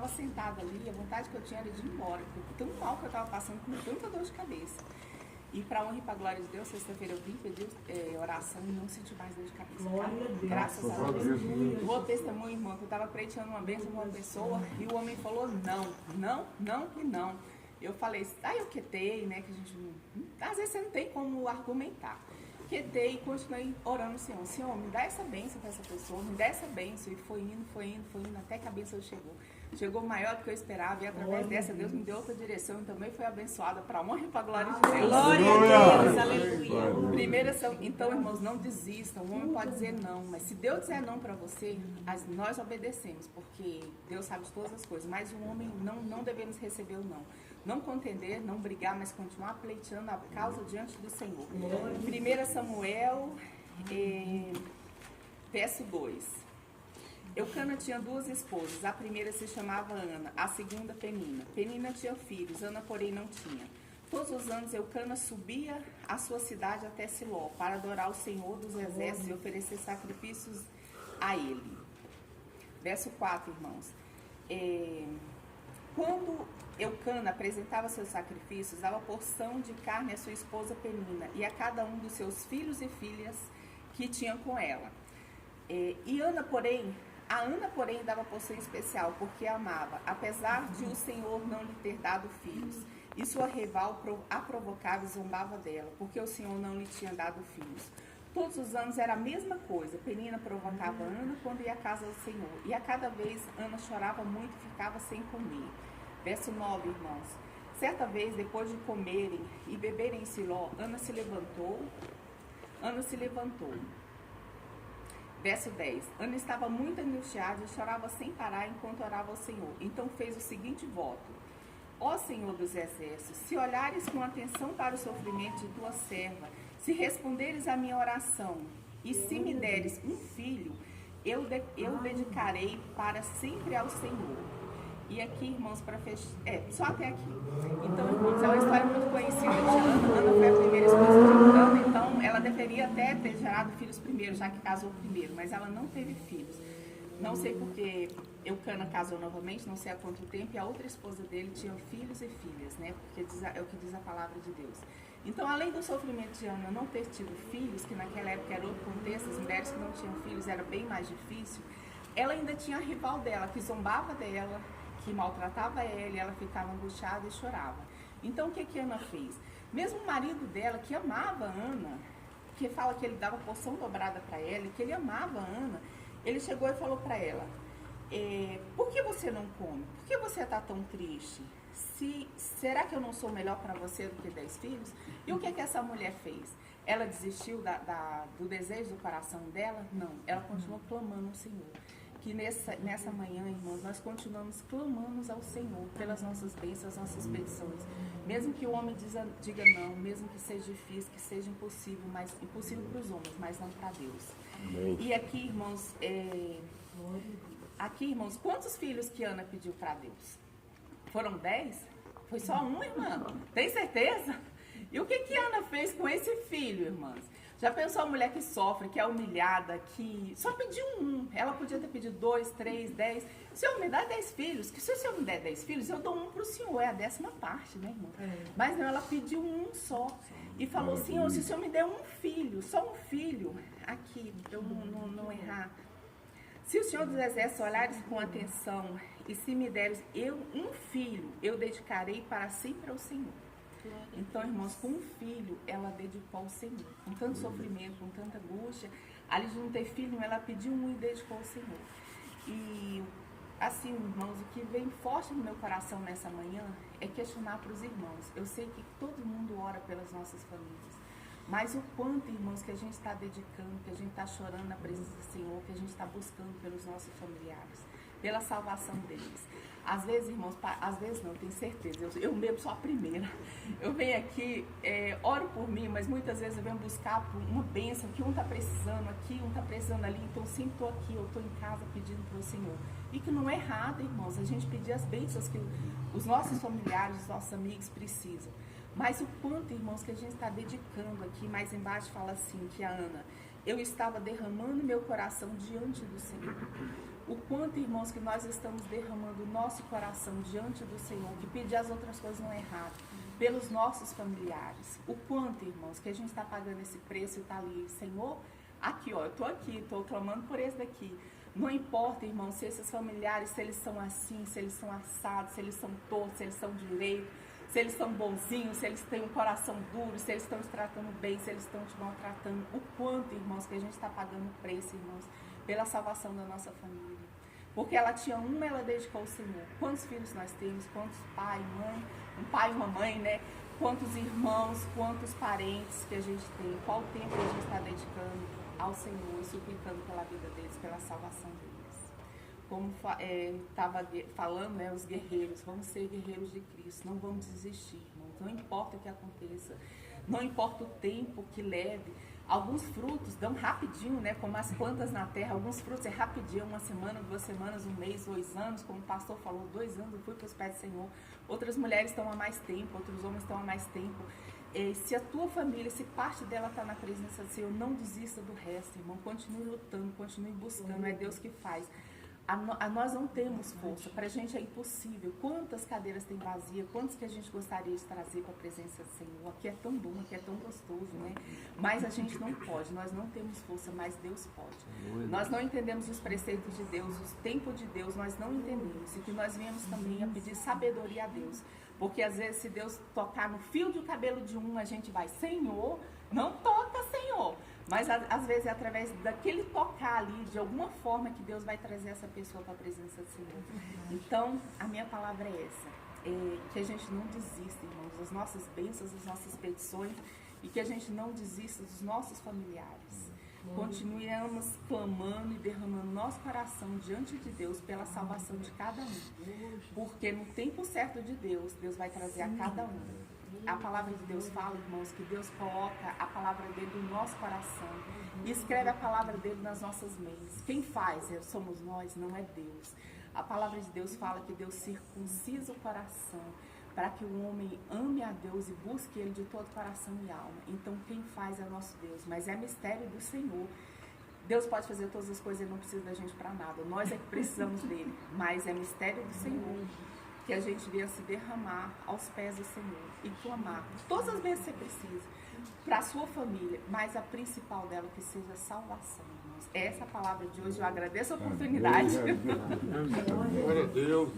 estava sentada ali, a vontade que eu tinha era de ir embora, porque tão mal que eu estava passando, com tanta dor de cabeça. E para honra e para glória de Deus, sexta-feira eu vim pedir oração e não senti mais dor de cabeça. Tá? Graças a Deus. Vou testemunho, irmão, que eu estava pleiteando uma bênção com uma pessoa e o homem falou não e não. Eu falei, eu quietei, né, que a gente às vezes você não tem como argumentar. Quietei e continuei orando ao Senhor, me dá essa bênção para essa pessoa, me dá essa bênção. E foi indo, até que a bênção chegou. Chegou maior do que eu esperava e através dessa Deus me deu outra direção e também foi abençoada para a honra e para a glória de Deus. Glória a Deus, aleluia. Primeira, então, irmãos, não desistam. O homem pode dizer não, mas se Deus dizer não para você, nós obedecemos, porque Deus sabe de todas as coisas. Mas o homem não devemos receber o não. Não contender, não brigar, mas continuar pleiteando a causa diante do Senhor. 1 Samuel, verso 2. Eucana tinha duas esposas, a primeira se chamava Ana, a segunda Penina. Penina tinha filhos, Ana porém não tinha. Todos os anos Eucana subia à sua cidade até Siló, para adorar o Senhor dos Exércitos e oferecer sacrifícios a ele. Verso 4, irmãos. Quando Eucana apresentava seus sacrifícios, dava porção de carne à sua esposa Penina e a cada um dos seus filhos e filhas que tinha com ela. A Ana, porém, dava porção especial, porque a amava, apesar de o Senhor não lhe ter dado filhos. E sua rival a provocava e zombava dela, porque o Senhor não lhe tinha dado filhos. Todos os anos era a mesma coisa. Penina provocava Ana quando ia à casa do Senhor. E a cada vez Ana chorava muito e ficava sem comer. Verso 9, irmãos. Certa vez, depois de comerem e beberem em Siló, Ana se levantou. Verso 10. Ana estava muito angustiada e chorava sem parar enquanto orava ao Senhor. Então fez o seguinte voto: Ó Senhor dos Exércitos, se olhares com atenção para o sofrimento de tua serva, se responderes à minha oração e se me deres um filho, eu dedicarei para sempre ao Senhor. E aqui, irmãos, para fechar... só até aqui. Então, irmãos, é uma história muito conhecida de Ana. Ana foi a primeira esposa de Eucana, então ela deveria até ter gerado filhos primeiro, já que casou primeiro, mas ela não teve filhos. Não sei porque Eucana casou novamente, não sei há quanto tempo, e a outra esposa dele tinha filhos e filhas, né? Porque é o que diz a palavra de Deus. Então, além do sofrimento de Ana não ter tido filhos, que naquela época era outro contexto, as mulheres que não tinham filhos era bem mais difícil, ela ainda tinha a rival dela, que zombava dela, que maltratava ela, e ela ficava angustiada e chorava. Então, o que Ana fez? Mesmo o marido dela, que amava Ana, que fala que ele dava porção dobrada para ela, e que ele amava Ana, ele chegou e falou para ela: por que você não come? Por que você está tão triste? Será que eu não sou melhor para você do que 10 filhos? E o que essa mulher fez? Ela desistiu do desejo do coração dela? Não, ela continuou clamando ao Senhor. Que nessa manhã, irmãos, nós continuamos clamando ao Senhor pelas nossas bênçãos, nossas petições. Mesmo que o homem diga não, mesmo que seja difícil, que seja impossível, mas impossível para os homens, mas não para Deus. Amém. E aqui, irmãos, quantos filhos que Ana pediu para Deus? Foram 10? Foi só um, irmã? Tem certeza? E o que Ana fez com esse filho, irmãs? Já pensou a mulher que sofre, que é humilhada, que só pediu um? Ela podia ter pedido 2, 3, 10. O Senhor me dá 10 filhos, que se o Senhor me der 10 filhos, eu dou um para o Senhor, é a 10ª parte, né, irmão? Mas não, ela pediu um só. E falou: Senhor, se o Senhor me der um filho, só um filho, aqui, eu não errar. Se o Senhor dos Exércitos olhares com atenção e se me deres um filho, eu dedicarei para sempre ao Senhor. Então, irmãos, com um filho, ela dedicou ao Senhor. Com tanto sofrimento, com tanta angústia, ali de não ter filho, ela pediu um e dedicou ao Senhor. E, assim, irmãos, o que vem forte no meu coração nessa manhã é questionar para os irmãos. Eu sei que todo mundo ora pelas nossas famílias, mas o quanto, irmãos, que a gente está dedicando, que a gente está chorando na presença do Senhor, que a gente está buscando pelos nossos familiares, pela salvação deles. Às vezes, irmãos, às vezes não, tenho certeza, eu mesmo sou a primeira. Eu venho aqui, oro por mim, mas muitas vezes eu venho buscar uma bênção que um está precisando aqui, um está precisando ali, então sempre estou aqui, eu estou em casa pedindo para o Senhor. E que não é errado, irmãos, a gente pedir as bênçãos que os nossos familiares, os nossos amigos precisam. Mas o quanto, irmãos, que a gente está dedicando aqui, mais embaixo fala assim, que a Ana: eu estava derramando meu coração diante do Senhor. o quanto, irmãos, que nós estamos derramando o nosso coração diante do Senhor, que pedir as outras coisas não é errado, pelos nossos familiares. O quanto, irmãos, que a gente está pagando esse preço e está ali, Senhor, aqui, ó, eu estou aqui, estou clamando por esse daqui. Não importa, irmãos, se esses familiares, se eles são assim, se eles são assados, se eles são tortos, se eles são direitos, se eles são bonzinhos, se eles têm um coração duro, se eles estão te tratando bem, se eles estão te maltratando. O quanto, irmãos, que a gente está pagando o preço, irmãos, pela salvação da nossa família. Porque ela tinha uma, ela dedicou ao Senhor. Quantos filhos nós temos? Quantos pai, mãe, um pai e uma mãe, né? Quantos irmãos, quantos parentes que a gente tem? Qual tempo a gente está dedicando ao Senhor e suplicando pela vida deles, pela salvação deles? Como estava falando, né, os guerreiros, vamos ser guerreiros de Cristo, não vamos desistir, irmãos. Não importa o que aconteça, não importa o tempo que leve. Alguns frutos dão rapidinho, né, como as plantas na terra, alguns frutos é rapidinho, 1 semana, 2 semanas, 1 mês, 2 anos, como o pastor falou, 2 anos eu fui para os pés do Senhor. Outras mulheres estão há mais tempo, outros homens estão há mais tempo. Se a tua família, se parte dela está na presença do Senhor, não desista do resto, irmão, continue lutando, continue buscando, é Deus que faz. Nós não temos força, para a gente é impossível. Quantas cadeiras tem vazia, quantos que a gente gostaria de trazer para a presença do Senhor? Aqui é tão bom, aqui é tão gostoso, né? Mas a gente não pode, nós não temos força, mas Deus pode. Nós não entendemos os preceitos de Deus, os tempos de Deus, nós não entendemos. E que nós viemos também a pedir sabedoria a Deus. Porque às vezes se Deus tocar no fio do cabelo de um, a gente vai, Senhor, não toca, Senhor. Mas às vezes é através daquele tocar ali, de alguma forma, que Deus vai trazer essa pessoa para a presença do Senhor. Então, a minha palavra é essa, que a gente não desista, irmãos, das nossas bênçãos, das nossas petições, e que a gente não desista dos nossos familiares. Continuemos clamando e derramando nosso coração diante de Deus pela salvação de cada um. Porque no tempo certo de Deus, Deus vai trazer a cada um. A palavra de Deus fala, irmãos, que Deus coloca a palavra dele no nosso coração e escreve a palavra dele nas nossas mentes. Quem faz somos nós, não é Deus. A palavra de Deus fala que Deus circuncisa o coração para que o homem ame a Deus e busque ele de todo coração e alma. Então quem faz é nosso Deus, mas é mistério do Senhor. Deus pode fazer todas as coisas, ele não precisa da gente para nada. Nós é que precisamos dele, mas é mistério do Senhor. Que a gente venha se derramar aos pés do Senhor e clamar todas as vezes que você precisa para a sua família, mas a principal dela que seja a salvação, irmãos. Essa é a palavra de hoje, eu agradeço a oportunidade. Glória a Deus.